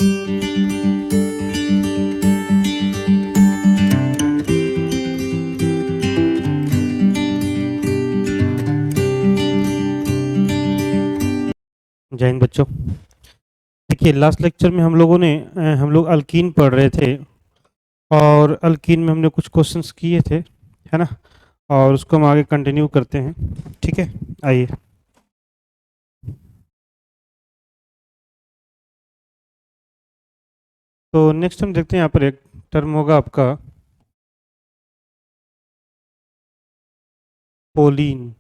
जय हिंद बच्चों। देखिए लास्ट लेक्चर में हम लोग अल्कीन पढ़ रहे थे और अल्कीन में हमने कुछ क्वेश्चंस किए थे, है ना। और उसको हम आगे कंटिन्यू करते हैं, ठीक है। आइए। तो नेक्स्ट हम देखते हैं, यहाँ पर एक टर्म होगा आपका पोलीन,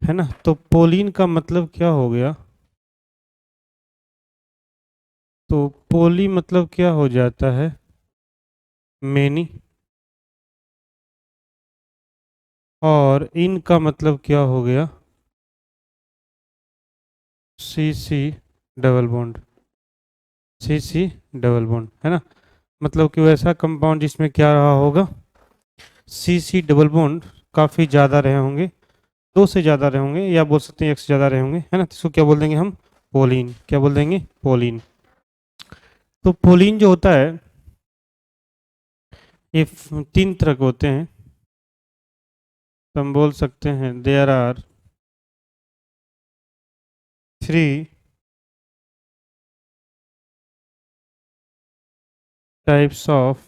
है ना। तो पोलीन का मतलब क्या हो गया? तो पोली मतलब क्या हो जाता है? मेनी। और इन का मतलब क्या हो गया? सी C double bond, C C double bond, है ना। मतलब कि वैसा कंपाउंड जिसमें क्या रहा होगा, सी सी डबल बॉन्ड काफ़ी ज़्यादा रहे होंगे, दो से ज़्यादा रहे होंगे, या बोल सकते हैं एक से ज़्यादा रहे होंगे, है ना। तो इसको क्या बोल देंगे हम? पोलीन। क्या बोल देंगे? पोलीन। तो पोलीन जो होता है ये तीन तरह के होते हैं। तो हम बोल सकते हैं there are three types of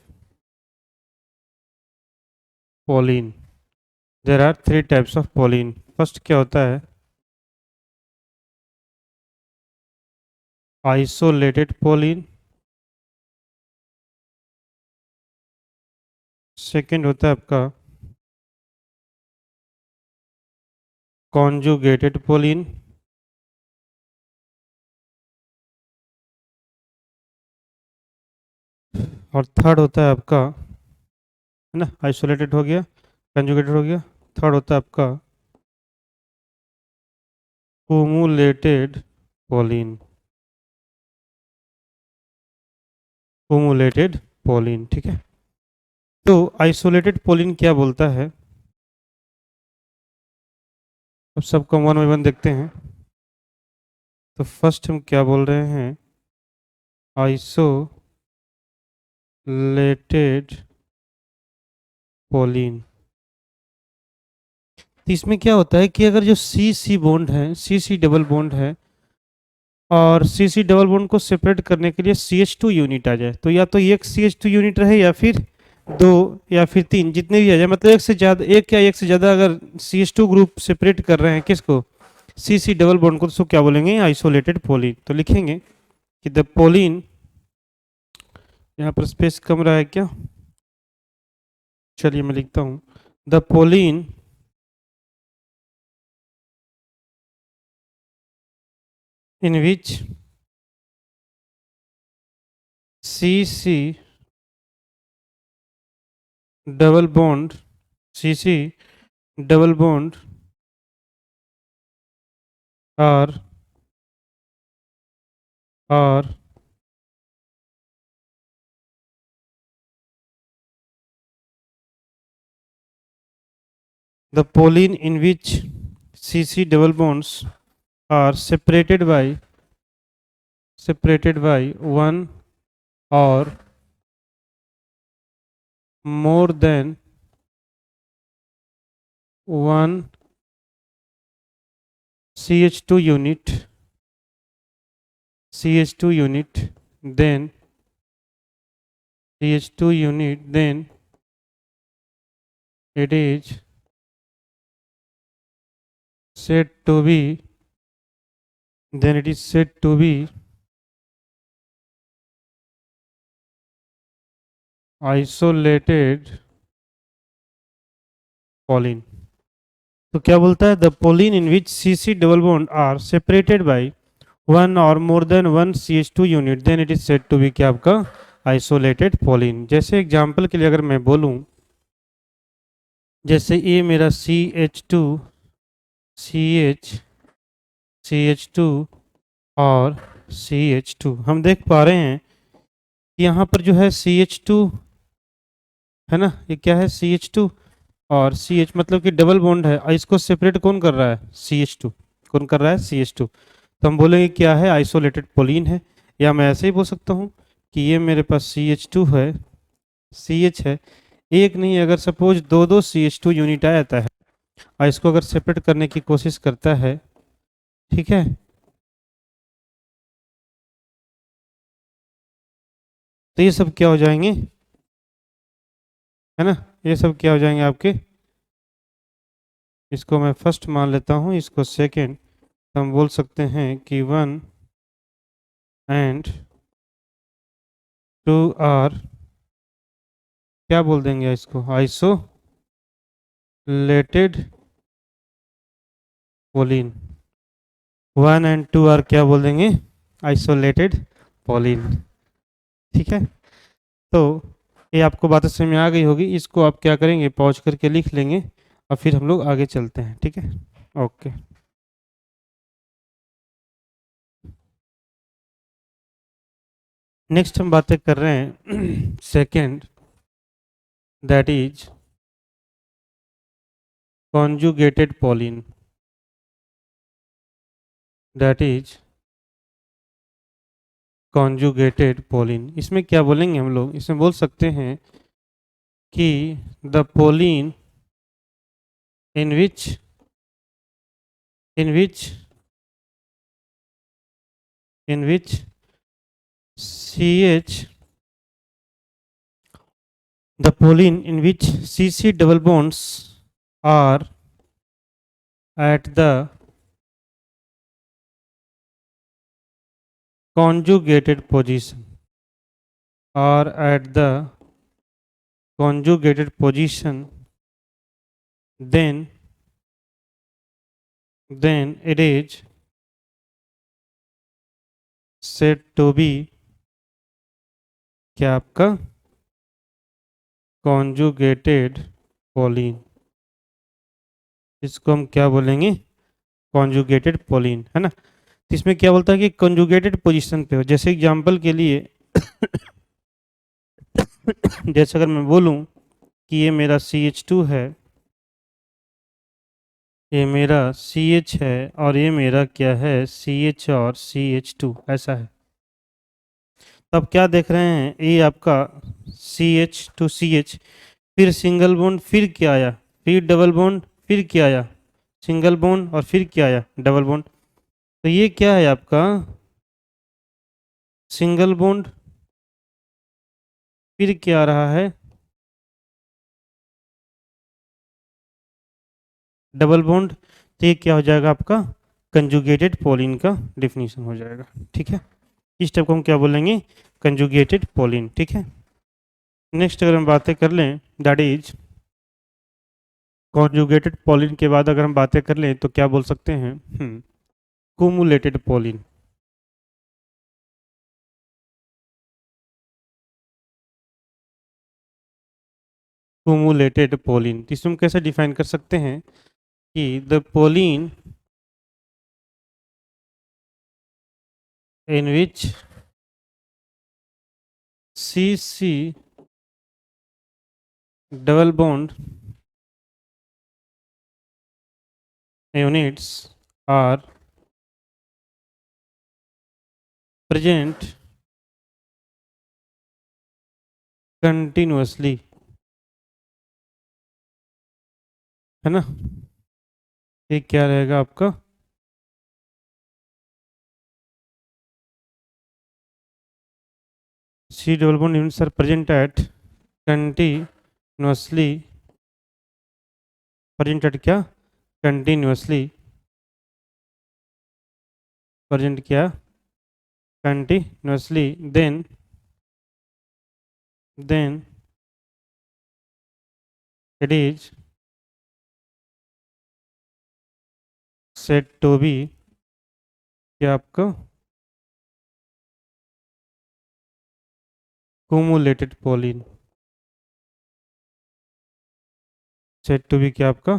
polyene. There are three types of polyene. First क्या होता है? Isolated pollen. सेकंड होता है आपका कॉन्जुगेटेड पोलीन। और थर्ड होता है आपका, है ना, आइसोलेटेड हो गया, कंजुगेटेड हो गया। थर्ड होता है आपका कुमुलेटेड पोलीन। कुमुलेटेड पोलीन, ठीक है। तो आइसोलेटेड पोलीन क्या बोलता है? अब सबको वन बाई वन देखते हैं। तो फर्स्ट हम क्या बोल रहे हैं? Isolated pollen. तो इसमें क्या होता है कि अगर जो सी सी बॉन्ड है, सी सी डबल बॉन्ड है, और सी सी डबल बॉन्ड को सेपरेट करने के लिए सी एच टू यूनिट आ जाए, तो या तो एक सी एच टू यूनिट रहे, या फिर दो, या फिर तीन, जितने भी आ जाए, मतलब एक से ज़्यादा, एक या एक से ज़्यादा अगर C H two group separate कर रहे हैं किसको? सी सी डबल बॉन्ड को, तो उसको क्या बोलेंगे? Isolated pollen. तो लिखेंगे कि द पोलीन, यहाँ पर स्पेस कम रहा है क्या? चलिए मैं लिखता हूँ, the polyene in which C C double bond, C C double bond R R the polyene in which CC double bonds are separated by one or more than one CH2 unit, CH2 unit, then CH2 unit, then it is said to be, then it is said to be isolated polyene. तो क्या बोलता है? The polyene in which C C double bond are separated by one और more than one C H two unit, then it is said to be क्या आपका? Isolated pollen. जैसे example के लिए अगर मैं बोलूं, जैसे ये मेरा C H two, C H two और सी एच टू, हम देख पा रहे हैं कि यहाँ पर जो है सी एच टू, है ना, ये क्या है? C H two. और सी एच मतलब कि डबल बॉन्ड है, और इसको सेपरेट कौन कर रहा है? C H two. कौन कर रहा है, CH2। तो हम बोलेंगे क्या है, आइसोलेटेड पोलीन है। या मैं ऐसे ही बोल सकता हूँ कि ये मेरे पास CH2 है, CH है, एक नहीं, अगर सपोज दो दो CH2 यूनिट आ जाता है और इसको अगर सेपरेट करने की कोशिश करता है, ठीक है, तो ये सब क्या हो जाएंगे, है ना, ये सब क्या हो जाएंगे आपके, इसको मैं फर्स्ट मान लेता हूँ, इसको सेकंड। तो हम बोल सकते हैं कि 1 and 2 आर, क्या बोल देंगे इसको, आइसोलेटेड पोलीन। 1 and 2 आर क्या बोल देंगे, आइसोलेटेड पोलीन। ठीक है, तो ये आपको बात समझ में आ गई होगी। इसको आप क्या करेंगे, पॉज करके लिख लेंगे और फिर हम लोग आगे चलते हैं, ठीक है। ओके, नेक्स्ट हम बातें कर रहे हैं second, that is conjugated pollen, that is conjugated pollen. इसमें क्या बोलेंगे हम लोग, इसमें बोल सकते हैं कि the polyene in which in which CH, the polyene in which CC double bonds are at the conjugated position, are at the conjugated position, then it is said to be क्या आपका, conjugated polyene। इसको हम क्या बोलेंगे, conjugated pollen, है ना। तो इसमें क्या बोलता है कि कॉन्जुगेटेड पोजीशन पे हो, जैसे एग्जांपल के लिए जैसे अगर मैं बोलूं कि ये मेरा CH2 है, ये मेरा CH है, और ये मेरा क्या है, CH और CH2, ऐसा है। तब क्या देख रहे हैं, ये आपका CH टू CH, फिर सिंगल बॉन्ड, फिर क्या आया, फिर डबल बॉन्ड, फिर क्या आया, सिंगल बॉन्ड, और फिर क्या आया, डबल बॉन्ड। तो ये क्या है आपका, सिंगल बॉन्ड, फिर क्या आ रहा है, डबल बॉन्ड। तो ये क्या हो जाएगा आपका, कंजुगेटेड पोलीन का डिफिनीशन हो जाएगा, ठीक है। इस टाइप को हम क्या बोलेंगे, कंजुगेटेड पोलीन, ठीक है। नेक्स्ट अगर हम बातें कर लें, दैट इज कॉन्जुगेटेड पोलीन के बाद अगर हम बातें कर लें तो क्या बोल सकते हैं, कुमुलेटेड पोलीन। कुमुलेटेड पोलीन, इसमें हम कैसे डिफाइन कर सकते हैं कि the polyene in which CC double bond units are present continuously, है ना। ये क्या रहेगा आपका, C double bond units are present at continuously, present at क्या, continuously, present क्या, continuously, then it is said to be क्या आपका, cumulated polyene, said to be क्या आपका,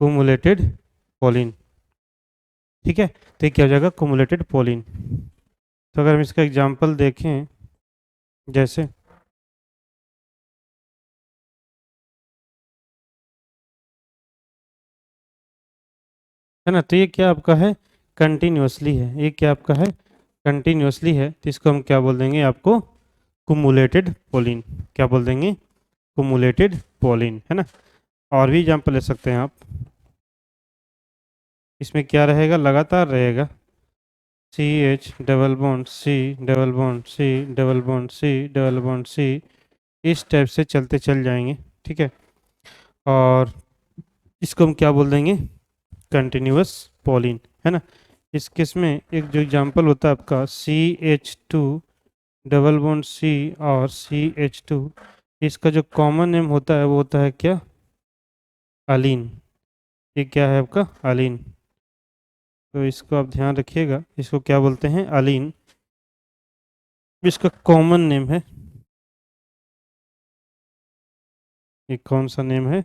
cumulated polyene, ठीक है। तो ये क्या हो जाएगा, cumulated polyene। तो अगर हम इसका एग्जांपल देखें, जैसे है है ना। तो ये क्या आपका है, कंटिन्यूसली है, ये क्या आपका है, कंटिन्यूसली है, तो इसको हम क्या बोल देंगे आपको, कुमुलेटेड पॉलिन, क्या बोल देंगे, कुमुलेटेड पॉलिन, है ना। और भी एग्जाम्पल ले सकते हैं आप, इसमें क्या रहेगा, लगातार रहेगा, C H double bond C double bond C double bond C double bond C, इस टाइप से चलते चल जाएंगे, ठीक है। और इसको हम क्या बोल देंगे, कंटिन्यूअस पॉलिन, है ना। इस केस में एक जो एग्जांपल होता है आपका CH2 डबल बॉन्ड सी और CH2, इसका जो कॉमन नेम होता है वो होता है क्या, अलीन, ये क्या है आपका, अलीन। तो इसको आप ध्यान रखिएगा, इसको क्या बोलते हैं, अलीन, इसका कॉमन नेम है, ये कौन सा नेम है,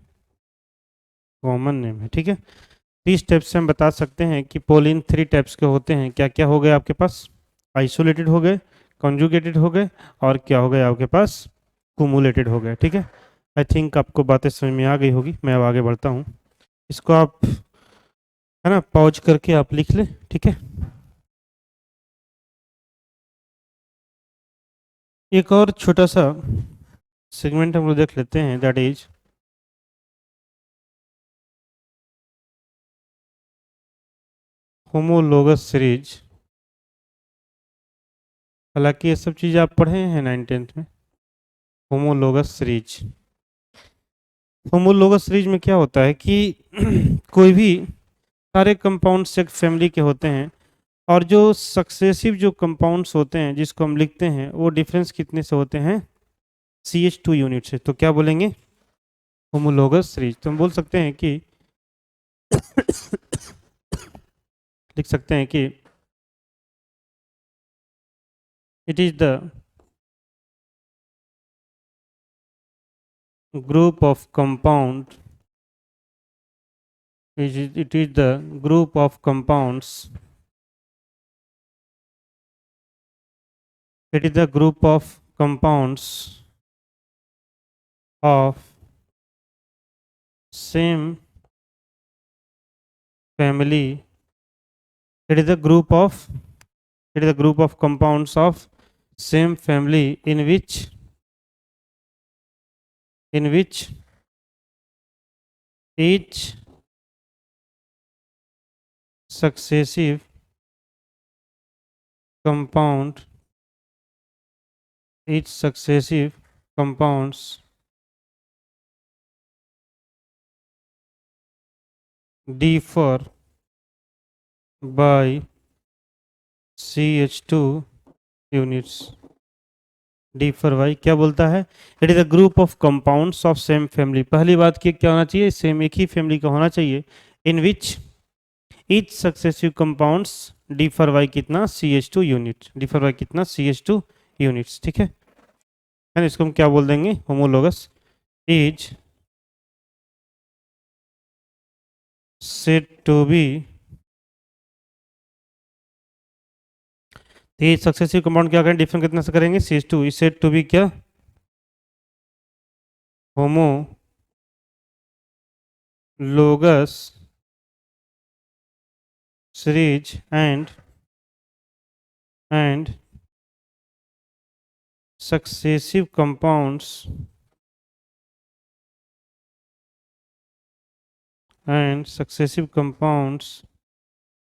कॉमन नेम है, ठीक है। इस टाइप से हम बता सकते हैं कि पोलिन 3 टाइप्स के होते हैं, क्या क्या हो गए आपके पास, आइसोलेटेड हो गए, कॉन्जुगेटेड हो गए, और क्या हो गए आपके पास, कुमुलेटेड हो गए, ठीक है। आई थिंक आपको बातें समझ में आ गई होगी, मैं अब आगे बढ़ता हूँ, इसको आप, है ना, पॉज करके आप लिख लें, ठीक है। एक और छोटा सा सेगमेंट हम लोग देख लेते हैं, दैट इज होमोलोगस सीरीज। हालांकि ये सब चीज़ आप पढ़े हैं 9th-10th में, होमोलोगस सीरीज। होमोलोगस सीरीज में क्या होता है कि कोई भी सारे कंपाउंड्स एक फैमिली के होते हैं, और जो सक्सेसिव जो कंपाउंड्स होते हैं जिसको हम लिखते हैं वो डिफरेंस कितने से होते हैं, CH2 यूनिट से, तो क्या बोलेंगे, होमोलोगस सीरीज। तो हम बोल सकते हैं कि लिख सकते हैं कि it is the group of compound, it is the group of compounds, it is the group of compounds of same family, it is the group of, it is the group of compounds of same family in which each successive compound, each successive compounds differ by CH2 units, differ by क्या बोलता है, it is a group of compounds of same family. पहली बात की क्या होना चाहिए, same एक ही फैमिली का होना चाहिए, in which each successive compounds differ by कितना, CH2 यूनिट, डिफर बाई कितना, CH2 यूनिट्स, ठीक है। इसको हम क्या बोल देंगे, homologous is said to be, ये सक्सेसिव कंपाउंड क्या करें, डिफरेंस कितना से करेंगे, CH2, is said to be क्या, homologous series and successive compounds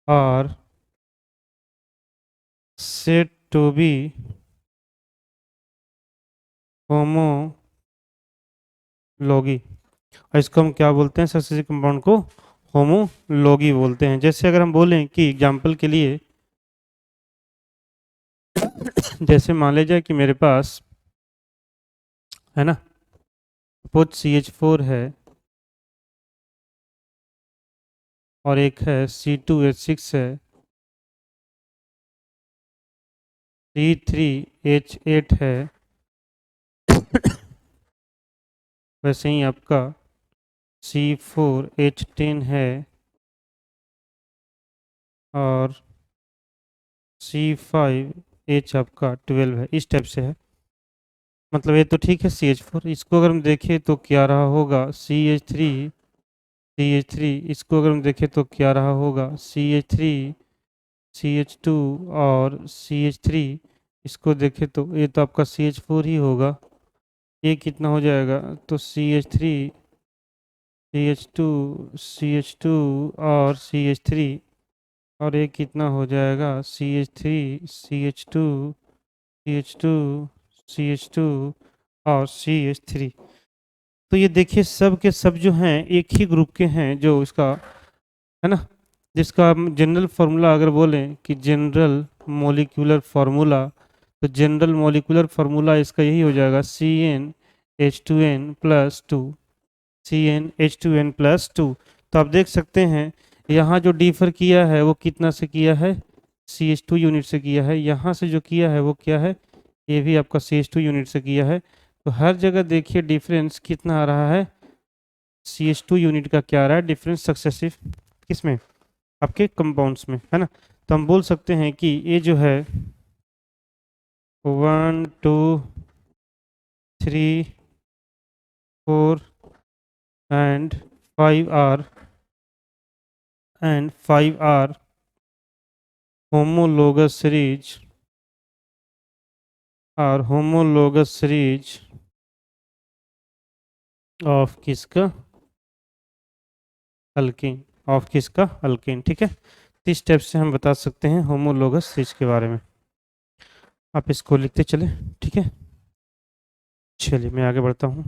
are said to be homology. और इसको हम क्या बोलते हैं, सक्सेसिव कंपाउंड को होमोलॉगी बोलते हैं। जैसे अगर हम बोलें कि एग्जाम्पल के लिए, जैसे मान लीजिए कि मेरे पास, है ना, सपोज CH4 है और एक है C2H6 है, C3H8 है, वैसे ही आपका C4H10 है और C5H आपका 12 है, इस टाइप से है। मतलब ये तो ठीक है CH4, इसको अगर हम देखें तो क्या रहा होगा, CH3 CH3, इसको अगर हम देखें तो क्या रहा होगा, CH3 CH2 और CH3, इसको देखें तो ये तो आपका CH4 ही होगा। ये कितना हो जाएगा, तो CH3 CH2 CH2 और CH3, और ये कितना हो जाएगा, CH3 CH2 CH2 CH2 और CH3। तो ये देखिए सब के सब जो हैं एक ही ग्रुप के हैं, जो इसका है ना, जिसका हम जनरल फार्मूला अगर बोलें कि जनरल मॉलिक्यूलर फार्मूला, तो जनरल मॉलिक्यूलर फार्मूला इसका यही हो जाएगा, CnH2n+2, CnH2n+2। तो आप देख सकते हैं यहाँ जो डिफर किया है वो कितना से किया है, CH2 यूनिट से किया है। यहाँ से जो किया है वो क्या है, ये भी आपका CH2 यूनिट से किया है। तो हर जगह देखिए डिफरेंस कितना आ रहा है, CH2 यूनिट का क्या आ रहा है डिफरेंस सक्सेसिव किसमें, आपके कंपाउंड्स में, है ना। तो हम बोल सकते हैं कि ये जो है 1 2 3 4 एंड 5 आर homologous series और homologous series ऑफ किसका, अल्कीन, ऑफ किसका, अल्कीन। ठीक है, तो इस टाइप से हम बता सकते हैं होमोलोगस सीरीज के बारे में। आप इसको लिखते चले, ठीक है। चलिए मैं आगे बढ़ता हूँ।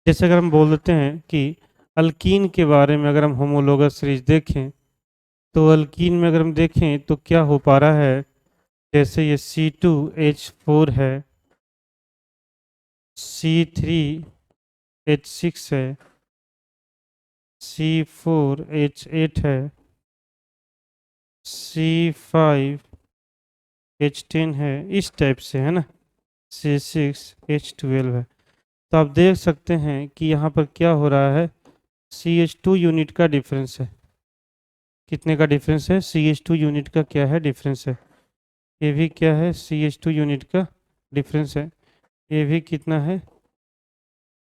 जैसे अगर हम बोल देते हैं कि अल्कीन के बारे में अगर हम होमोलोगस सीरीज देखें, तो अल्कीन में अगर हम देखें तो क्या हो पा रहा है, जैसे ये C2H4 है, C3H6 है, C4H8 है, C5H10 है, इस टाइप से, है ना, C6H12 है। तो आप देख सकते हैं कि यहाँ पर क्या हो रहा है, CH2 यूनिट का डिफरेंस है, कितने का डिफरेंस है, CH2 यूनिट का क्या है डिफरेंस है, ये भी क्या है CH2 यूनिट का डिफरेंस है, ये भी कितना है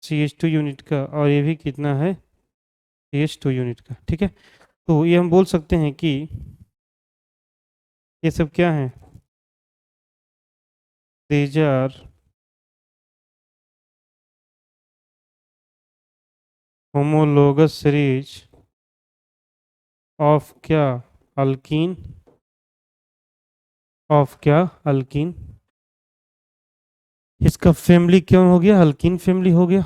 CH2 यूनिट का, और ये भी कितना है CH2 यूनिट का। ठीक है, तो ये हम बोल सकते हैं कि ये सब क्या है, these are homologous series of क्या, अल्कीन, ऑफ क्या, अल्कीन। इसका फैमिली क्यों हो गया, अल्कीन फैमिली हो गया,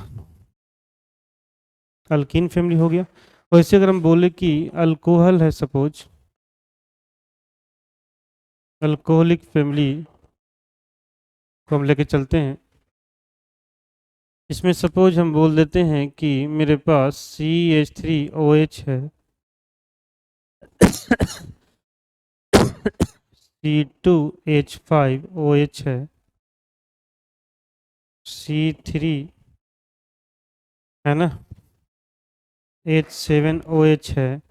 अल्कीन फैमिली हो गया। वैसे अगर हम बोले कि अल्कोहल है, सपोज अल्कोहलिक फैमिली को हम लेके चलते हैं, इसमें सपोज हम बोल देते हैं कि मेरे पास CH3OH है, C2H5OH है, C3 है ना, H7OH है,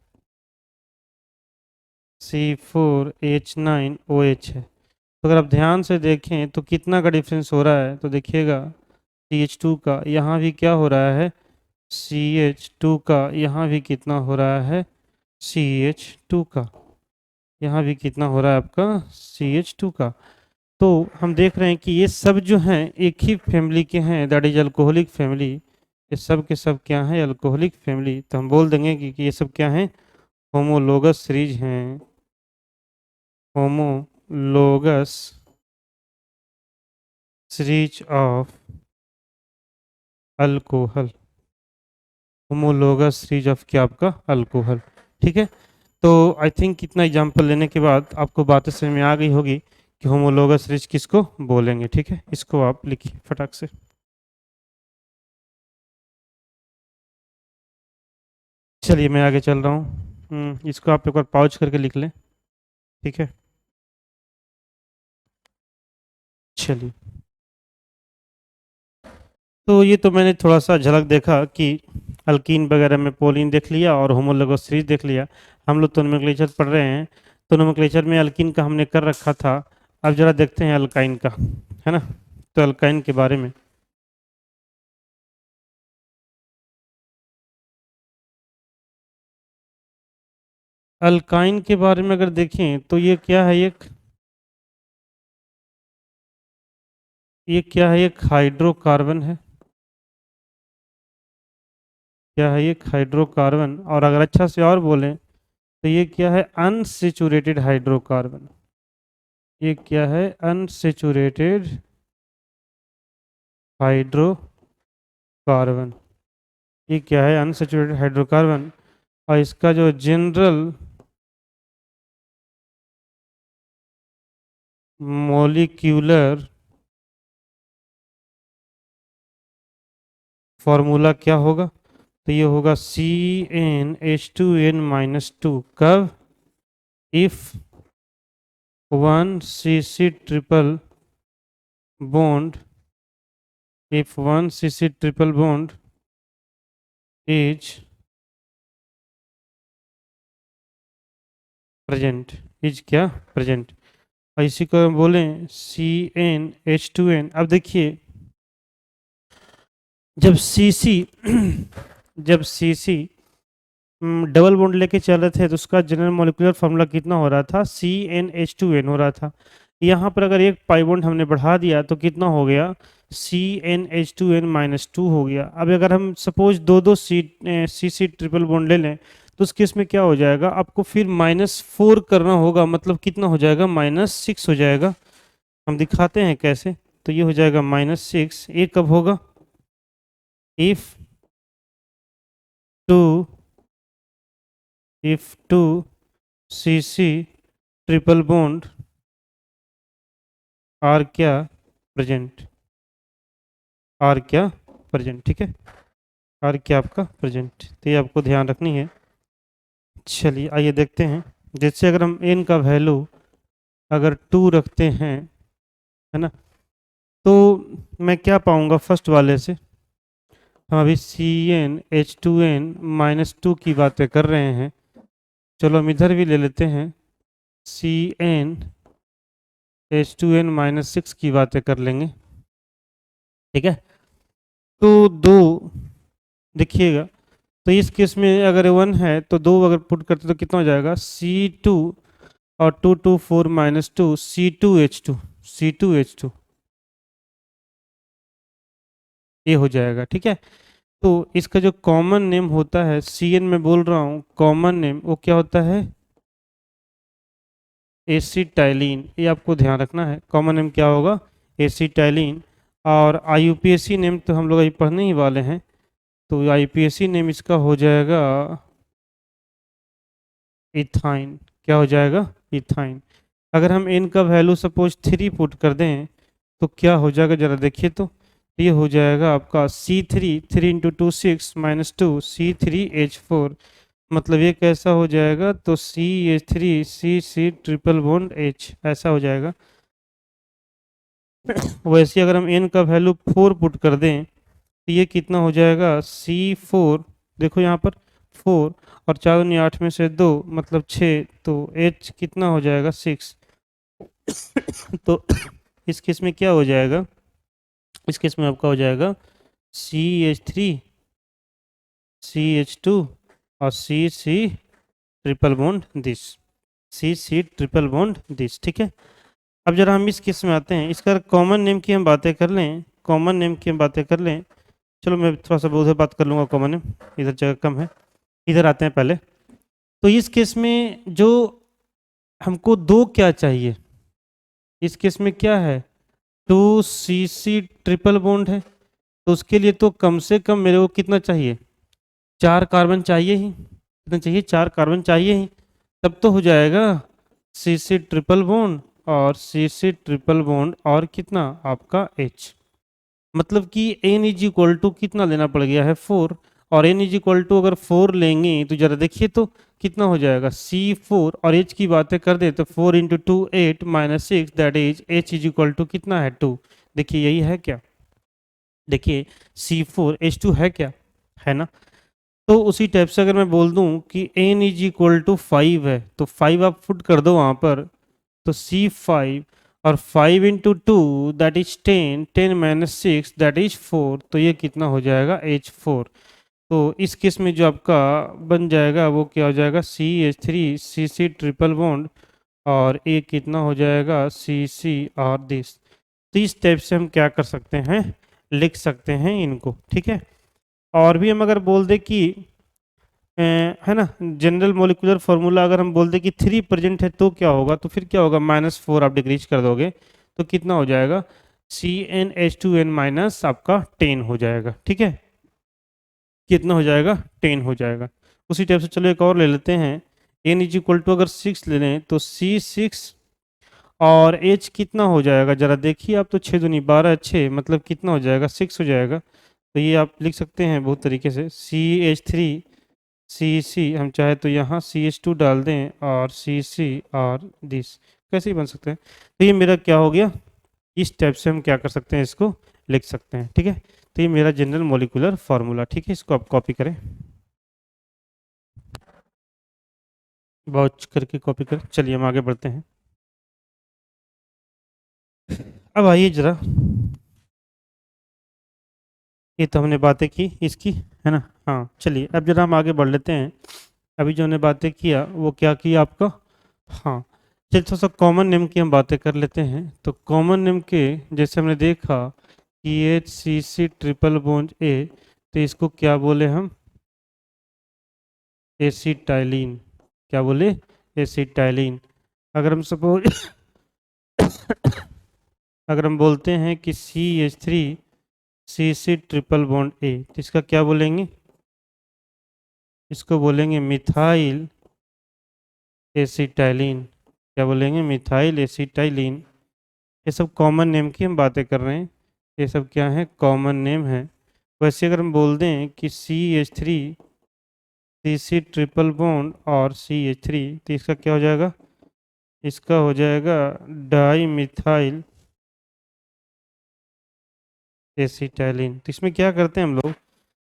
C4H9OH है। तो अगर आप ध्यान से देखें तो कितना का डिफरेंस हो रहा है, तो देखिएगा CH2 का यहाँ भी क्या हो रहा है, CH2 का यहाँ भी कितना हो रहा है, CH2 का यहाँ भी कितना हो रहा है आपका CH2 का। तो हम देख रहे हैं कि ये सब जो हैं एक ही फैमिली के हैं, दैट इज अल्कोहलिक फैमिली। ये सब के सब क्या है, अल्कोहलिक फैमिली। तो हम बोल देंगे कि ये सब क्या हैं, होमोलोगस सीरीज हैं, homologous series of alcohol, homologous series of क्या, आपका अल्कोहल। ठीक है, तो आई थिंक इतना एग्जांपल लेने के बाद आपको बातें समझ में आ गई होगी कि होमोलोगस सीरीज किसको बोलेंगे। ठीक है, इसको आप लिखिए फटाक से। चलिए मैं आगे चल रहा हूँ। इसको आप एक बार पॉज करके लिख लें, ठीक है। चलिए, तो ये तो मैंने थोड़ा सा झलक देखा कि अल्कीन वगैरह में पोलिन देख लिया और होमोलोगस सीरीज देख लिया। हम लोग तो नोमेंक्लेचर पढ़ रहे हैं, तो नोमेंक्लेचर में अल्कीन का हमने कर रखा था। अब जरा देखते हैं अल्काइन का, है ना। तो अल्काइन के बारे में अल्काइन के बारे में अगर देखें तो ये क्या है, ये क्या है, एक हाइड्रोकार्बन है। क्या है, एक हाइड्रोकार्बन। और अगर अच्छा से और बोलें तो ये क्या है, अनसेचुरेटेड हाइड्रोकार्बन। ये क्या है, अनसेचुरेटेड हाइड्रोकार्बन। ये क्या है, अनसेचुरेटेड हाइड्रोकार्बन। और इसका जो जनरल मॉलिक्यूलर फॉर्मूला क्या होगा, तो ये होगा CnH2n-2। कब, if 1cc triple bond, if 1cc triple bond is present, is क्या, present। और इसी को हम बोलें CnH2n। अब देखिए, जब Cc जब Cc डबल बॉन्ड लेके चल रहे थे तो उसका जनरल मॉलिक्यूलर फार्मूला कितना हो रहा था, CnH2n हो रहा था। यहाँ पर अगर एक पाई बॉन्ड हमने बढ़ा दिया तो कितना हो गया, CnH2n-2 हो गया। अब अगर हम सपोज दो दो CC ट्रिपल बॉन्ड ले लें तो उस केस में क्या हो जाएगा, आपको फिर -4 करना होगा, मतलब कितना हो जाएगा, -6 हो जाएगा। हम दिखाते हैं कैसे। तो ये हो जाएगा -6। ये कब होगा, if two if two CC triple bond are क्या, प्रेजेंट। आर क्या, प्रेजेंट, ठीक है। आर क्या आपका प्रेजेंट, तो ये आपको ध्यान रखनी है। चलिए आइए देखते हैं। जैसे अगर हम n का वैल्यू अगर 2 रखते हैं, है ना, तो मैं क्या पाऊंगा, फर्स्ट वाले से हम अभी CnH2n-2 की बातें कर रहे हैं। चलो हम इधर भी ले लेते हैं, CnH2n-6 की बातें कर लेंगे, ठीक है। तो दो, देखिएगा, तो इस केस में अगर 1 है तो 2 अगर पुट करते तो कितना हो जाएगा, C2 और 2 2 4 -2 C2H2, C2H2 ये हो जाएगा, ठीक है। तो इसका जो कॉमन नेम होता है, Cn में बोल रहा हूँ, कॉमन नेम वो क्या होता है, एसिटाइलिन। ये आपको ध्यान रखना है, कॉमन नेम क्या होगा, एसिटाइलिन। और IUPAC नेम तो हम लोग अभी पढ़ने ही वाले हैं, तो IUPAC नेम इसका हो जाएगा इथाइन। क्या हो जाएगा, इथाइन। अगर हम n का वैल्यू सपोज 3 पुट कर दें तो क्या हो जाएगा, जरा देखिए। तो ये हो जाएगा आपका C3, 3 × 2 6 -2 C3H4। मतलब ये कैसा हो जाएगा, तो CH3 CC triple bond H ऐसा हो जाएगा। वैसे अगर हम n का वैल्यू 4 पुट कर दें तो ये कितना हो जाएगा, C4। देखो यहाँ पर 4 और 4 दूनी 8 में से 2 मतलब 6, तो H कितना हो जाएगा, 6। तो इस केस में क्या हो जाएगा, इस केस में आपका हो जाएगा CH3 CH2 और CC triple bond this, CC triple bond this, ठीक है। अब जरा हम इस केस में आते हैं, इसका कॉमन नेम की हम बातें कर लें, कॉमन नेम की हम बातें कर लें। चलो मैं थोड़ा सा उधर बात कर लूँगा, कॉमन नेम इधर जगह कम है, इधर आते हैं पहले। तो इस केस में जो हमको दो क्या चाहिए, इस केस में क्या है, 2cc ट्रिपल बॉन्ड है, तो उसके लिए तो कम से कम मेरे को कितना चाहिए, 4 कार्बन चाहिए ही, कितना चाहिए, 4 कार्बन चाहिए ही। तब तो हो जाएगा CC ट्रिपल बॉन्ड और CC ट्रिपल बॉन्ड और कितना आपका H। मतलब कि n इज इक्वल टू कितना लेना पड़ गया है, 4। और n इज इक्वल टू अगर 4 लेंगे तो जरा देखिए तो कितना हो जाएगा, C4। और H की बातें कर दे तो 4 × 2 8 -6 that is H is equal to कितना है, 2। देखिए यही है क्या, देखिए C4H2 है क्या, है ना। तो उसी टाइप से अगर मैं बोल दूं कि n इज इक्वल टू 5 है तो 5 आप पुट कर दो वहाँ पर, तो C5 और 5 × 2 दैट इज 10, 10 - 6 दैट इज 4, तो ये कितना हो जाएगा, H4। तो इस केस में जो आपका बन जाएगा वो क्या हो जाएगा, CH3 CC ट्रिपल बॉन्ड और ए कितना हो जाएगा, CC दिस। तो इस टाइप से हम क्या कर सकते हैं, लिख सकते हैं इनको, ठीक है। और भी हम अगर बोल दे कि है ना, जनरल मोलिकुलर फार्मूला अगर हम बोल दे कि 3 प्रेजेंट है तो क्या होगा, तो फिर क्या होगा, -4 आप डिक्रीज कर दोगे तो कितना हो जाएगा, CnH2n माइनस आपका 10 हो जाएगा, ठीक है। कितना हो जाएगा, 10 हो जाएगा। उसी टाइप से चलो एक और ले लेते हैं, n इज इक्वल टू अगर 6 ले लें तो C6 और H कितना हो जाएगा, जरा देखिए आप, तो 6 दूनी 12, 6 मतलब कितना हो जाएगा, 6 हो जाएगा। तो ये आप लिख सकते हैं बहुत तरीके से, CH3 CC, हम चाहे तो यहाँ CH2 डाल दें और CC और दिस, कैसे ही बन सकते हैं। तो ये मेरा क्या हो गया, इस टाइप से हम क्या कर सकते हैं, इसको लिख सकते हैं, ठीक है। तो ये मेरा जनरल मोलिकुलर फार्मूला, ठीक है, इसको आप कॉपी करें, वाच करके कॉपी करें। चलिए हम आगे बढ़ते हैं। अब आइए जरा, ये तो हमने बातें की इसकी, है ना। हाँ चलिए अब जरा हम आगे बढ़ लेते हैं। अभी जो हमने बातें किया वो क्या किया आपका, हाँ। चलिए थोड़ा सा कॉमन नेम की हम बातें कर लेते हैं। तो कॉमन नेम के जैसे हमने देखा कि HCC ट्रिपल बॉन्ड ए, तो इसको क्या बोले हम, एसिटाइलिन। क्या बोले, एसिटाइलिन। अगर हम सपोज अगर हम बोलते हैं कि CH3 CC ट्रिपल बॉन्ड ए, तो इसका क्या बोलेंगे, इसको बोलेंगे मिथाइल एसिटाइलिन। क्या बोलेंगे, मिथाइल एसिटाइलिन। ये सब कॉमन नेम की हम बातें कर रहे हैं, ये सब क्या है, कॉमन नेम है। वैसे अगर हम बोल दें कि CH3 CC ट्रिपल बॉन्ड और CH3, तो इसका क्या हो जाएगा, इसका हो जाएगा डाई मिथाइल एसिटाइलिन। तो इसमें क्या करते हैं हम लोग,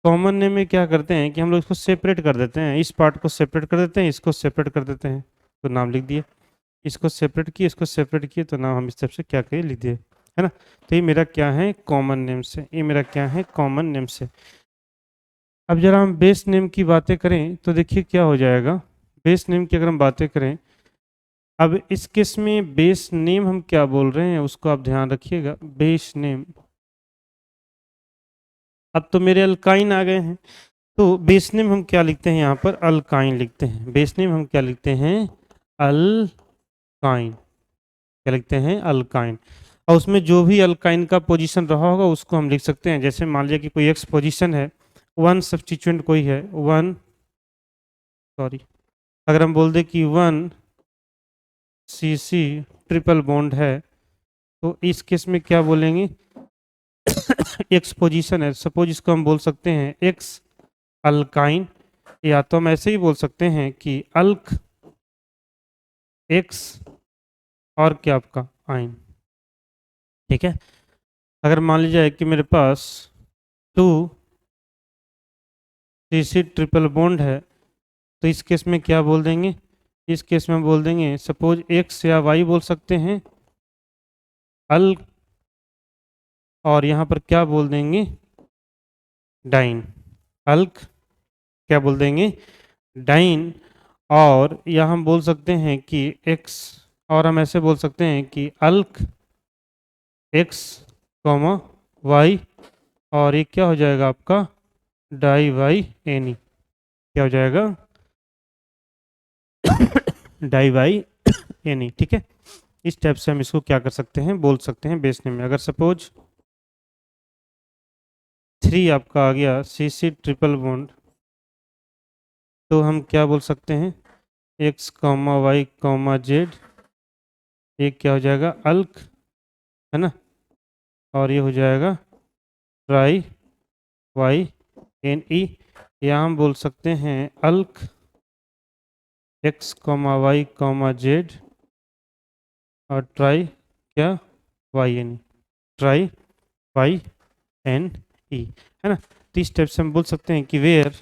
कॉमन नेम में क्या करते हैं कि हम लोग इसको सेपरेट कर देते हैं, इस पार्ट को सेपरेट कर देते हैं, इसको सेपरेट कर देते हैं, तो नाम लिख दिए। इसको सेपरेट किए, इसको सेपरेट किए, तो नाम हम इस तरफ से क्या करिए, लिख दिए, है ना। तो ये मेरा क्या है, कॉमन नेम से, ये मेरा क्या है, कॉमन नेम से। अब जरा हम बेस नेम की बातें करें तो देखिए क्या हो जाएगा, बेस नेम की अगर हम बातें करें, अब इस केस में बेस नेम हम क्या बोल रहे हैं उसको आप ध्यान रखिएगा, बेस नेम। अब तो मेरे अल्काइन आ गए हैं, तो बेस नेम हम क्या लिखते हैं, यहाँ पर अल्काइन लिखते हैं, बेस नेम हम क्या लिखते हैं, अल्काइन। क्या लिखते हैं, अल्काइन। और उसमें जो भी अल्काइन का पोजीशन रहा होगा उसको हम लिख सकते हैं, जैसे मान लिया कि कोई एक्स पोजीशन है, वन सब्स्टिट्यूएंट कोई है, वन, सॉरी, अगर हम बोल दें कि 1 CC ट्रिपल बॉन्ड है, तो इस केस में क्या बोलेंगे, एक्स पोजीशन है, सपोज इसको हम बोल सकते हैं एक्स अल्काइन, या तो हम ऐसे ही बोल सकते हैं कि अल्क एक्स और क्या आपका आइन, ठीक है। अगर मान लीजिए कि मेरे पास 2 CC ट्रिपल बॉन्ड है, तो इस केस में क्या बोल देंगे, इस केस में बोल देंगे सपोज एक्स या वाई बोल सकते हैं, अल, और यहाँ पर क्या बोल देंगे, डाइन, अल्क, क्या बोल देंगे, डाइन। और यहाँ हम बोल सकते हैं कि एक्स, और हम ऐसे बोल सकते हैं कि अल्क एक्स कॉमा वाई, और ये क्या हो जाएगा आपका, डाई वाई एन ई, क्या हो जाएगा, डाई वाई एन ई, ठीक है। इस टाइप से हम इसको क्या कर सकते हैं, बोल सकते हैं बेस नेम में। अगर सपोज 3 आपका आ गया CC ट्रिपल बॉन्ड, तो हम क्या बोल सकते हैं, x comma Y comma z, ये क्या हो जाएगा, अल्क, है ना, और ये हो जाएगा ट्राई वाई एन ई। या हम बोल सकते हैं alk X comma Y comma Z और ट्राई क्या, Y N, tri Y N E, है ना। तो इस टाइप से हम बोल सकते हैं कि where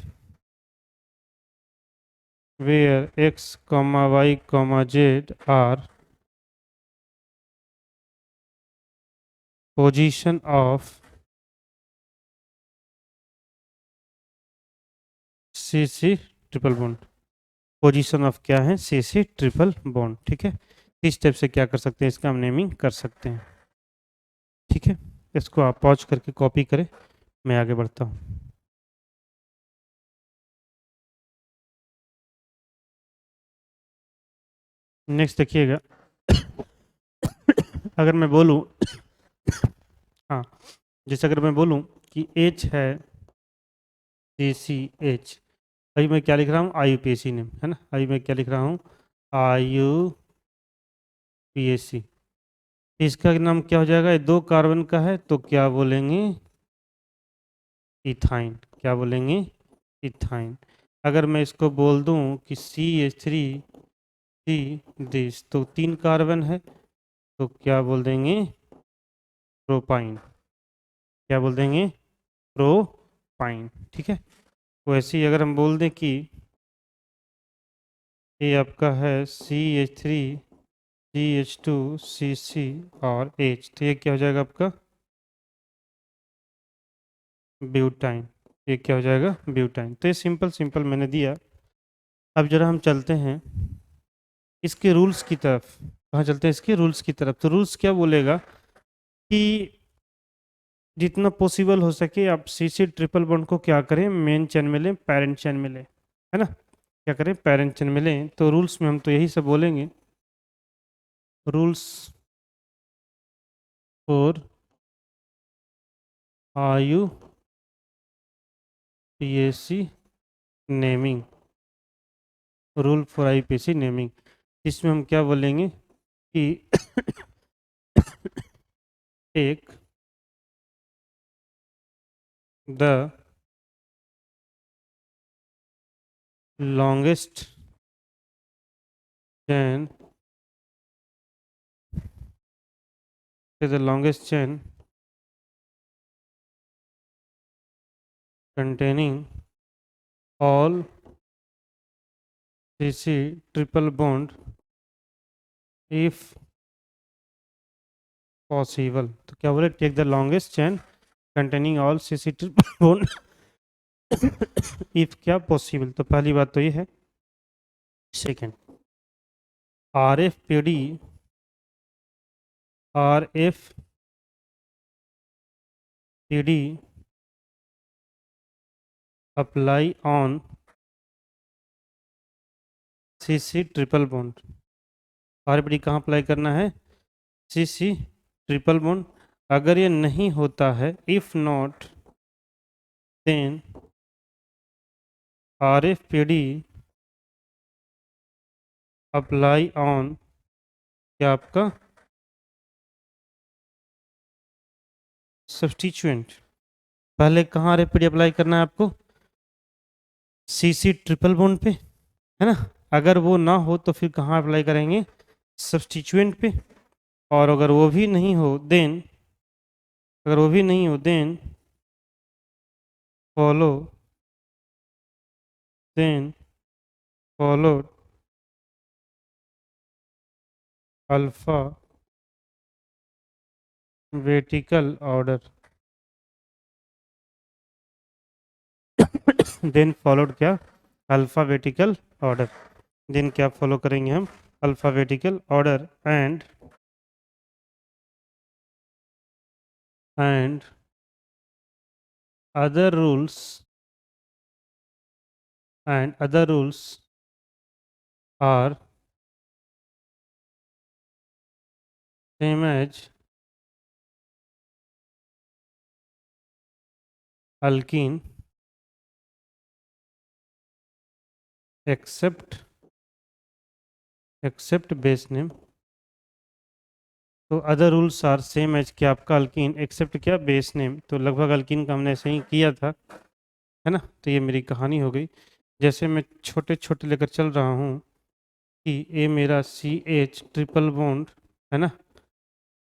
x comma Y comma z are position of C C triple bond, position of क्या है, सी सी ट्रिपल बॉन्ड। ठीक है, इस टाइप से क्या कर सकते हैं, इसका हम नेमिंग कर सकते हैं। ठीक है, इसको आप पॉज करके कॉपी करें, मैं आगे बढ़ता हूँ। नेक्स्ट देखिएगा, अगर मैं बोलूँ, हाँ, जैसे अगर मैं बोलूँ कि एच है सी सी एच, अभी मैं क्या लिख रहा हूँ, I U P S C name है ना, अभी मैं क्या लिख रहा हूँ, I U P S C. इसका नाम क्या हो जाएगा, ये 2 कार्बन का है तो क्या बोलेंगे, इथाइन। क्या बोलेंगे, इथाइन। अगर मैं इसको बोल दूं कि C H three C this, तो 3 कार्बन है तो क्या बोल देंगे, प्रोपाइन। क्या बोल देंगे, प्रोपाइन। ठीक है, वैसे ही अगर हम बोल दें कि ये आपका है C H three C H two C C और एच, तो ये क्या हो जाएगा आपका, ब्यूटाइन। ये क्या हो जाएगा, ब्यूटाइन। तो ये सिंपल सिंपल मैंने दिया। अब जरा हम चलते हैं इसके रूल्स की तरफ। कहाँ चलते हैं, इसके रूल्स की तरफ। तो रूल्स क्या बोलेगा कि जितना पॉसिबल हो सके आप सी सी ट्रिपल बॉन्ड को क्या करें, मेन चेन में लें, पेरेंट चेन में लें, है ना, क्या करें, पेरेंट चेन में लें। तो रूल्स में हम तो यही सब बोलेंगे, रूल्स फॉर आयु P S C naming, rule for I P S C naming. इसमें हम क्या बोलेंगे कि एक the longest chain, is the longest chain containing all CC triple bond if possible। तो क्या बोले, take the longest chain containing all CC triple bond if क्या पॉसिबल। तो पहली बात तो ये है। Second, R F P D, R F P D apply on CC triple bond. R P D कहाँ अप्लाई करना है, CC ट्रिपल बॉन्ड। अगर ये नहीं होता है, if not then R F P D apply on क्या आपका, सब्सटीट्यूएंट। पहले कहाँ R F P D apply करना है आपको, CC ट्रिपल बॉन्ड पे, है ना। अगर वो ना हो तो फिर कहाँ अप्लाई करेंगे, सब्सटीट्यूएंट पे। और अगर वो भी नहीं हो देन, अगर वो भी नहीं हो then follow, then follow alphabetical order, then followed क्या, अल्फाबेटिकल ऑर्डर। देन क्या फॉलो करेंगे हम, alphabetical order and other rules, and other rules are same as alkene except base name। तो other rules are same as क्या आपका, alkene except क्या, base name. तो लगभग अल्कीन का हमने ऐसे ही किया था, है ना। तो ये मेरी कहानी हो गई। जैसे मैं छोटे छोटे लेकर चल रहा हूँ कि ये मेरा CH ट्रिपल बॉन्ड है ना,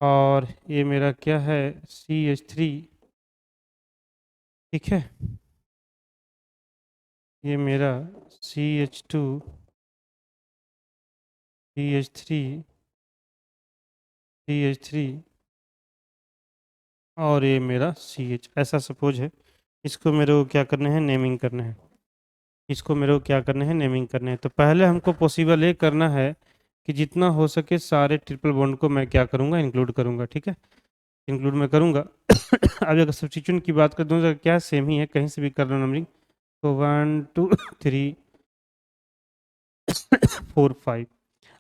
और ये मेरा क्या है, CH3। ठीक है, ये मेरा CH2 CH3 CH3 और ये मेरा CH, ऐसा सपोज है। इसको मेरे को क्या करना है, नेमिंग करना है। इसको मेरे को क्या करना है, नेमिंग करना है। तो पहले हमको पॉसिबल ये करना है कि जितना हो सके सारे ट्रिपल बॉन्ड को मैं क्या करूँगा, इंक्लूड करूँगा, ठीक है, इंक्लूड मैं करूँगा। अब अगर सब्स्टिट्यूशन की बात करें, दोनों जगह क्या सेम ही है, कहीं से भी कर लो नंबरिंग। तो 1 2 3 4 5।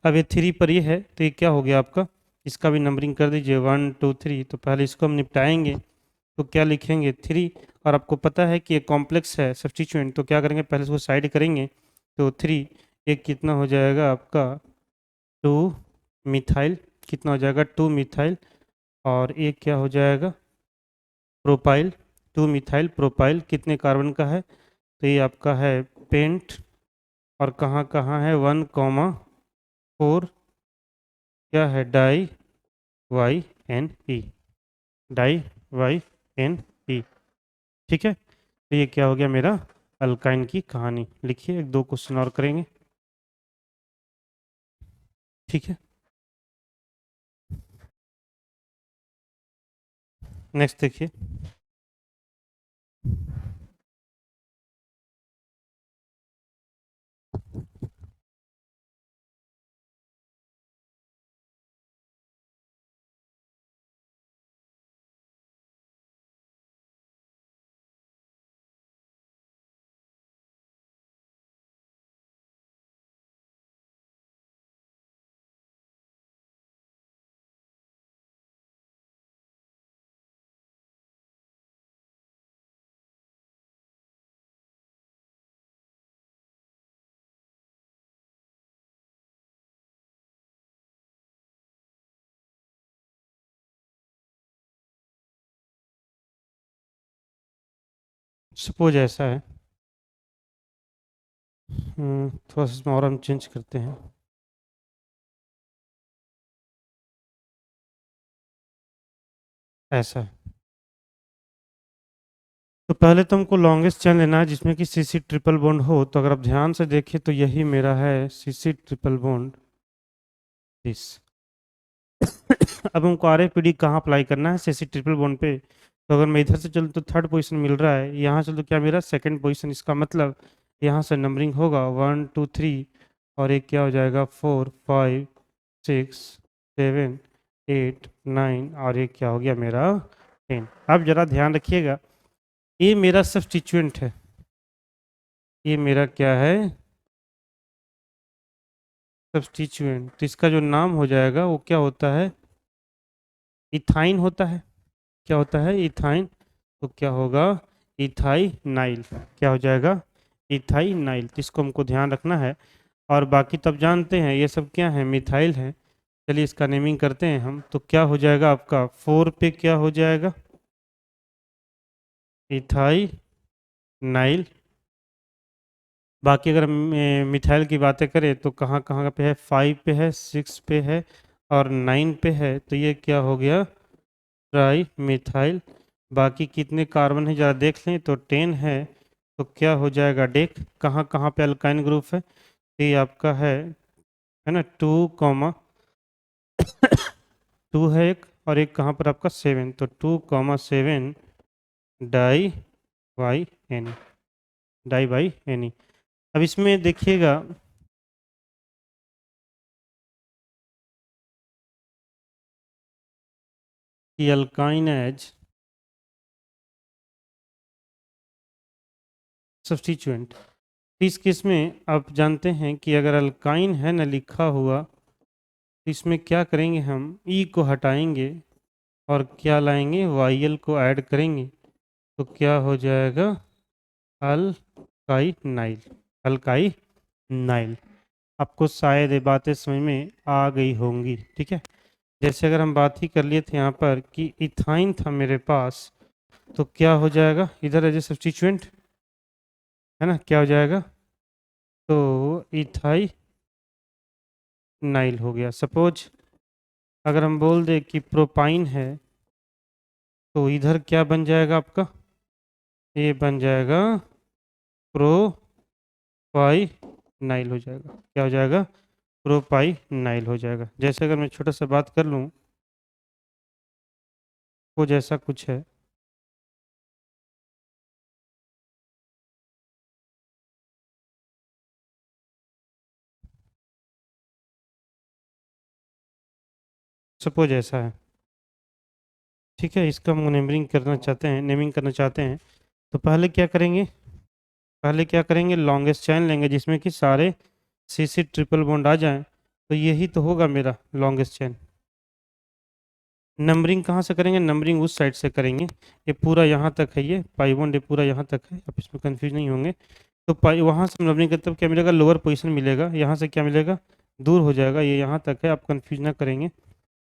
अब ये 3 पर ये है, तो ये क्या हो गया आपका, इसका भी नंबरिंग कर दीजिए 1 2 3। तो पहले इसको हम निपटाएंगे, तो क्या लिखेंगे 3। और आपको पता है कि ये कॉम्प्लेक्स है सब्स्टिट्यूएंट, तो क्या करेंगे, पहले इसको साइड करेंगे। तो 3 एक कितना हो जाएगा आपका 2 मिथाइल, कितना हो जाएगा 2 मिथाइल। और एक क्या हो जाएगा प्रोपाइल, 2 मिथाइल प्रोपाइल, कितने कार्बन का है, तो ये आपका है पेंट। और कहाँ कहाँ है 1,4 क्या है di y N e, di y N e, ठीक है। तो ये क्या हो गया मेरा अल्काइन की कहानी। लिखिए, एक दो क्वेश्चन और करेंगे, ठीक है। नेक्स्ट देखिए, सपोज ऐसा है, थोड़ा सा इसमें और हम चेंज करते हैं। ऐसा है, तो पहले तो हमको लॉन्गेस्ट चेन लेना है जिसमें कि सी सी ट्रिपल बॉन्ड हो। तो अगर आप ध्यान से देखें तो यही मेरा है सी सी ट्रिपल बॉन्ड दिस। अब हमको आर ए पी डी कहाँ अप्लाई करना है, सी सी ट्रिपल बॉन्ड पे। तो अगर मैं इधर से चलूँ तो थर्ड पोजीशन मिल रहा है, यहाँ से तो क्या मेरा सेकंड पोजीशन, इसका मतलब यहाँ से नंबरिंग होगा 1 2 3। और एक क्या हो जाएगा 4 5 6 7 8 9। और एक क्या हो गया मेरा 10। अब जरा ध्यान रखिएगा, ये मेरा सब्स्टिट्यूएंट है, ये मेरा क्या है सब्स्टिट्यूएंट। तो इसका जो नाम हो जाएगा वो क्या होता है, इथाइन होता है। क्या होता है, इथाइन। तो क्या होगा इथाइनाइल, क्या हो जाएगा इथाइनाइल। तो इसको हमको ध्यान रखना है। और बाकी तो आप जानते हैं ये सब क्या है, मिथाइल है। चलिए इसका नेमिंग करते हैं हम। तो क्या हो जाएगा आपका 4 पे क्या हो जाएगा इथाइनाइल। बाकी अगर हम मिथाइल की बातें करें तो कहाँ कहाँ पे है, 5 पे है, 6 पे है और 9 पे है। तो ये क्या हो गया ट्राई मिथाइल। बाकी कितने कार्बन है जरा देख लें, तो 10 है। तो क्या हो जाएगा डेक, कहाँ कहाँ पे अल्काइन ग्रुप है, तो ये आपका है ना 2 है एक, और एक कहाँ पर आपका 7। तो 2,7 di y n, di y n. अब इसमें देखिएगा कि अल्काइन एज सब्स्टिट्यूएंट, इस केस में आप जानते हैं कि अगर अल्काइन है ना लिखा हुआ, तो इसमें क्या करेंगे, हम ई को हटाएंगे और क्या लाएंगे वाई को ऐड करेंगे। तो क्या हो जाएगा अल्काई नाइल, अल्काई नाइल। आपको शायद ये बातें समझ में आ गई होंगी, ठीक है। जैसे अगर हम बात ही कर लिए थे यहाँ पर कि इथाइन था मेरे पास, तो क्या हो जाएगा इधर एज ए सब्स्टिट्यूएंट, है ना, क्या हो जाएगा, तो इथाई नाइल हो गया। सपोज अगर हम बोल दे कि प्रोपाइन है, तो इधर क्या बन जाएगा आपका, ये बन जाएगा प्रोपाई नाइल हो जाएगा। क्या हो जाएगा प्रोपाई नाइल हो जाएगा। जैसे अगर मैं छोटा सा बात कर लूँ, वो जैसा कुछ है, सपोज ऐसा है, ठीक है, इसका हम नेमिंग करना चाहते हैं, नेमिंग करना चाहते हैं, तो पहले क्या करेंगे, पहले क्या करेंगे, लॉन्गेस्ट चैन लेंगे जिसमें कि सारे सी सी ट्रिपल बॉन्ड आ जाएं, तो यही तो होगा मेरा लॉन्गेस्ट चैन। नंबरिंग कहाँ से करेंगे, नंबरिंग उस साइड से करेंगे, ये पूरा यहाँ तक है, ये पाई बॉन्ड ये पूरा यहाँ तक है, आप इसमें कंफ्यूज नहीं होंगे। तो पाई वहाँ से नंबरिंग करते हुए क्या मिलेगा, लोअर पोजीशन मिलेगा, यहाँ से क्या मिलेगा, दूर हो जाएगा, ये यहाँ तक है, आप कंफ्यूज ना करेंगे।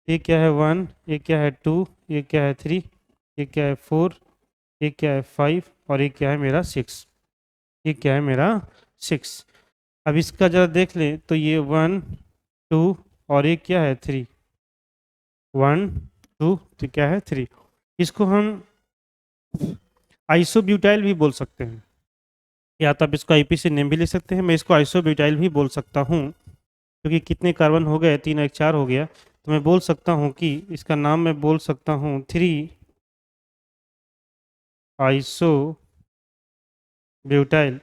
ये क्या है 1, ये क्या है 2, ये क्या है 3, ये क्या है 4, ये क्या है 5, और ये क्या है मेरा 6, ये क्या है मेरा 6। अब इसका जरा देख लें, तो ये 1 2 और ये क्या है 3, 1 2 तो क्या है 3। इसको हम आइसोब्यूटाइल भी बोल सकते हैं, या तो आप इसको आईपी से नेम भी ले सकते हैं, मैं इसको आइसोब्यूटाइल भी बोल सकता हूँ, क्योंकि कितने कार्बन हो गए, 3 एक 4 हो गया, तो मैं बोल सकता हूँ कि इसका नाम मैं बोल सकता हूँ 3 आइसोब्यूटाइल,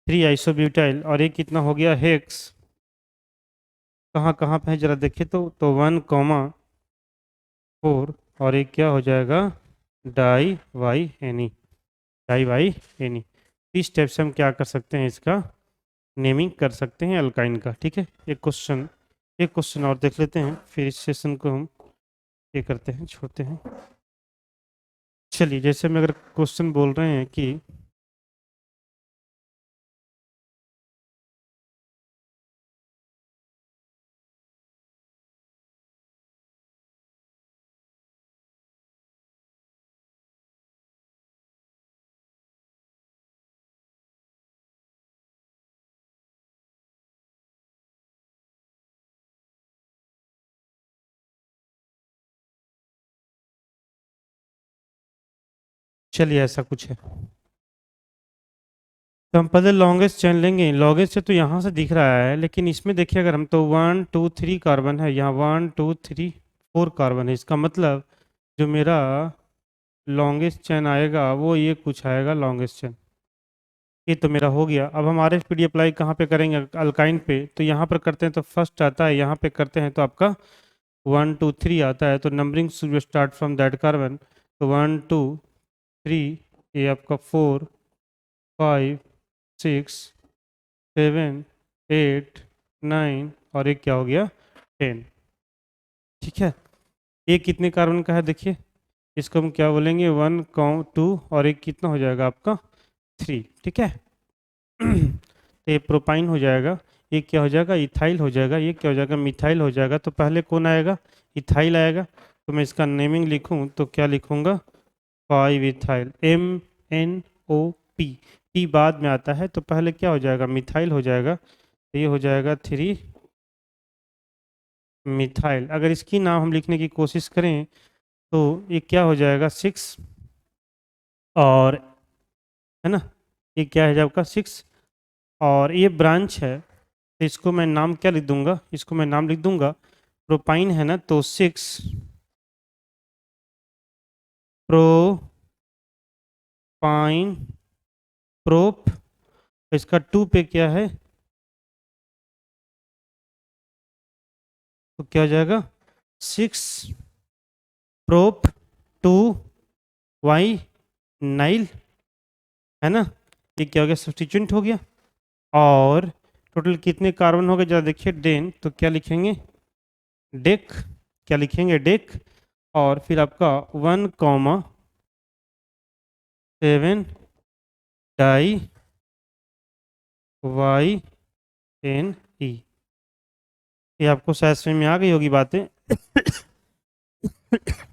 3 आइसोब्यूटाइल। और ये कितना हो गया हेक्स, कहाँ कहाँ पे है जरा देखिए, तो 1,4, और एक क्या हो जाएगा di y n e, di y n e. इस स्टेप से हम क्या कर सकते हैं, इसका नेमिंग कर सकते हैं अल्काइन का। ठीक है, एक क्वेश्चन और देख लेते हैं, फिर इस सेशन को हम ये करते हैं, छोड़ते हैं। चलिए, जैसे हम अगर क्वेश्चन बोल रहे हैं कि चलिए ऐसा कुछ है, तो हम पहले लॉन्गेस्ट चेन लेंगे। लॉन्गेस्ट से तो यहाँ से दिख रहा है, लेकिन इसमें देखिए अगर हम, तो 1 2 3 कार्बन है यहाँ, 1 2 3 4 कार्बन है, इसका मतलब जो मेरा लॉन्गेस्ट चेन आएगा वो ये कुछ आएगा लॉन्गेस्ट चेन। ये तो मेरा हो गया। अब हम are F P D apply कहाँ पे करेंगे, अल्काइन पे, तो यहाँ पर करते हैं तो फर्स्ट आता है, यहाँ पे करते हैं तो आपका 1 2 3 आता है, तो numbering should start from that carbon, तो 1 2 3, ये आपका 4 5 6 7 8 9, और एक क्या हो गया 10। ठीक है, ये कितने कार्बन का है देखिए, इसको हम क्या बोलेंगे 1 2, और एक कितना हो जाएगा आपका 3। ठीक है तो ये प्रोपाइन हो जाएगा, ये क्या हो जाएगा इथाइल हो जाएगा, ये क्या हो जाएगा मिथाइल हो जाएगा। तो पहले कौन आएगा, इथाइल आएगा, तो मैं इसका नेमिंग लिखूं तो क्या लिखूंगा 5 इथाइल, MNO P, पी बाद में आता है, तो पहले क्या हो जाएगा मिथाइल हो जाएगा, तो ये हो जाएगा 3 मिथाइल। अगर इसकी नाम हम लिखने की कोशिश करें तो ये क्या हो जाएगा 6, और है ना, ये क्या है आपका 6, और ये ब्रांच है, तो इसको मैं नाम क्या लिख दूंगा, इसको मैं नाम लिख दूंगा प्रोपाइन है ना, तो 6 प्रोपाइन प्रोप, इसका 2 पे क्या है, तो क्या हो जाएगा 6 प्रोप 2 वाई नाइल, है ना, ये क्या हो गया सब्स्टिट्यूएंट हो गया। और टोटल कितने कार्बन हो गए जरा देखिए, डेन, तो क्या लिखेंगे डेक, क्या लिखेंगे डेक, और फिर आपका 1,7 डाई वाई एन ई। ये आपको शायद समझ में आ गई होगी बातें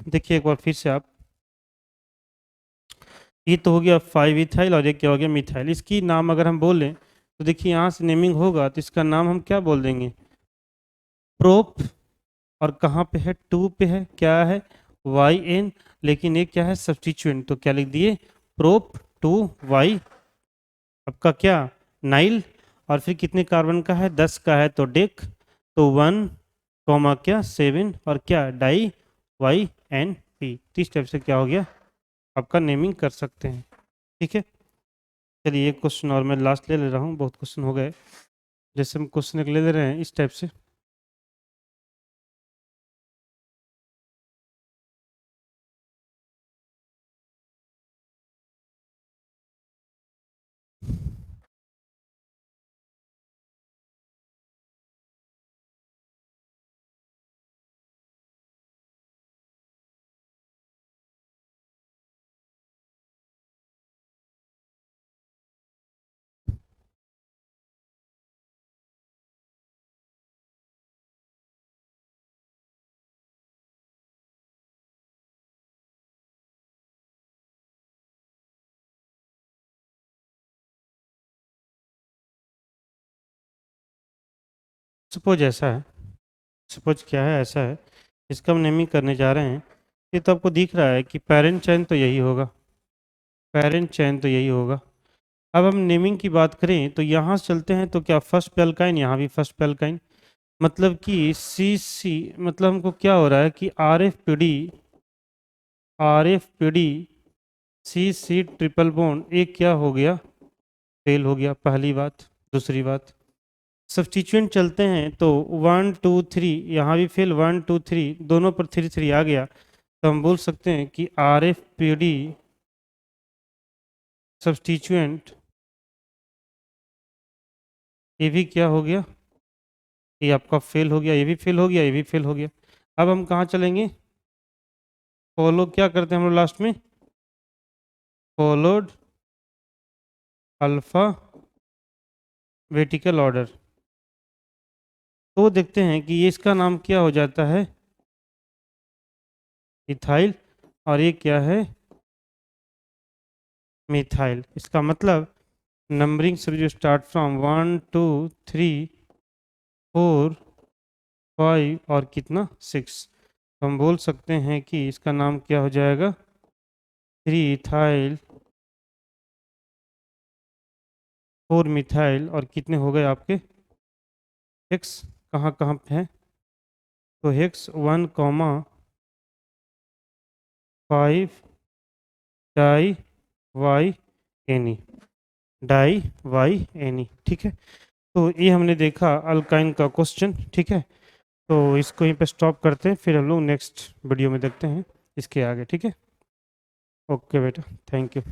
देखिए एक बार फिर से आप, ये तो हो गया 5 इथाइल, और ये क्या हो गया मिथाइल। इसकी नाम अगर हम बोलें तो देखिए यहाँ से नेमिंग होगा, तो इसका नाम हम क्या बोल देंगे प्रोप, और कहाँ पे है 2 पे है, क्या है वाई एन, लेकिन ये क्या है सब्स्टिट्यूएंट, तो क्या लिख दिए प्रोप 2 वाई, आपका क्या नाइल, और फिर कितने कार्बन का है 10 का है, तो डेक, तो 1 कॉमा क्या 7, और क्या डाई वाई एन पी। इस टाइप से क्या हो गया आपका नेमिंग कर सकते हैं। ठीक है, चलिए एक क्वेश्चन और मैं लास्ट ले ले रहा हूँ, बहुत क्वेश्चन हो गए, जैसे हम क्वेश्चन एक ले ले रहे हैं इस टाइप से। सपोज ऐसा है, सपोज क्या है, ऐसा है, इसका हम नेमिंग करने जा रहे हैं। ये तो आपको दिख रहा है कि पेरेंट चेन तो यही होगा, पेरेंट चेन तो यही होगा। अब हम नेमिंग की बात करें तो यहाँ से चलते हैं, तो क्या फर्स्ट पे अल्काइन, यहाँ भी फर्स्ट पे अल्काइन, मतलब कि सी सी, मतलब हमको क्या हो रहा है कि R F P D C C triple bond एक क्या हो गया, फेल हो गया, पहली बात। दूसरी बात, सब्स्टिट्यूएंट चलते हैं तो 1 2 3, यहाँ भी फेल, 1 2 3 दोनों पर 3 3 आ गया, तो हम बोल सकते हैं कि R F P D substituent ये भी क्या हो गया, ये आपका फेल हो गया, ये भी फेल हो गया, ये भी फेल हो गया। अब हम कहाँ चलेंगे, फॉलो क्या करते हैं हम लोग लास्ट में, फॉलोड अल्फा वर्टिकल ऑर्डर, तो देखते हैं कि ये इसका नाम क्या हो जाता है, इथाइल, और ये क्या है, मिथाइल। इसका मतलब नंबरिंग सब जो स्टार्ट फ्रॉम 1 2 3 4 5 और कितना 6, तो हम बोल सकते हैं कि इसका नाम क्या हो जाएगा, 3 इथाइल 4 मिथाइल, और कितने हो गए आपके, हेक्स कहाँ कहाँ पे है, तो hex 1,5 di y n e, di y n e, ठीक है। तो ये हमने देखा अल्काइन का क्वेश्चन, ठीक है। तो इसको यहीं पे स्टॉप करते हैं, फिर हम लोग नेक्स्ट वीडियो में देखते हैं इसके आगे, ठीक है। ओके बेटा, थैंक यू।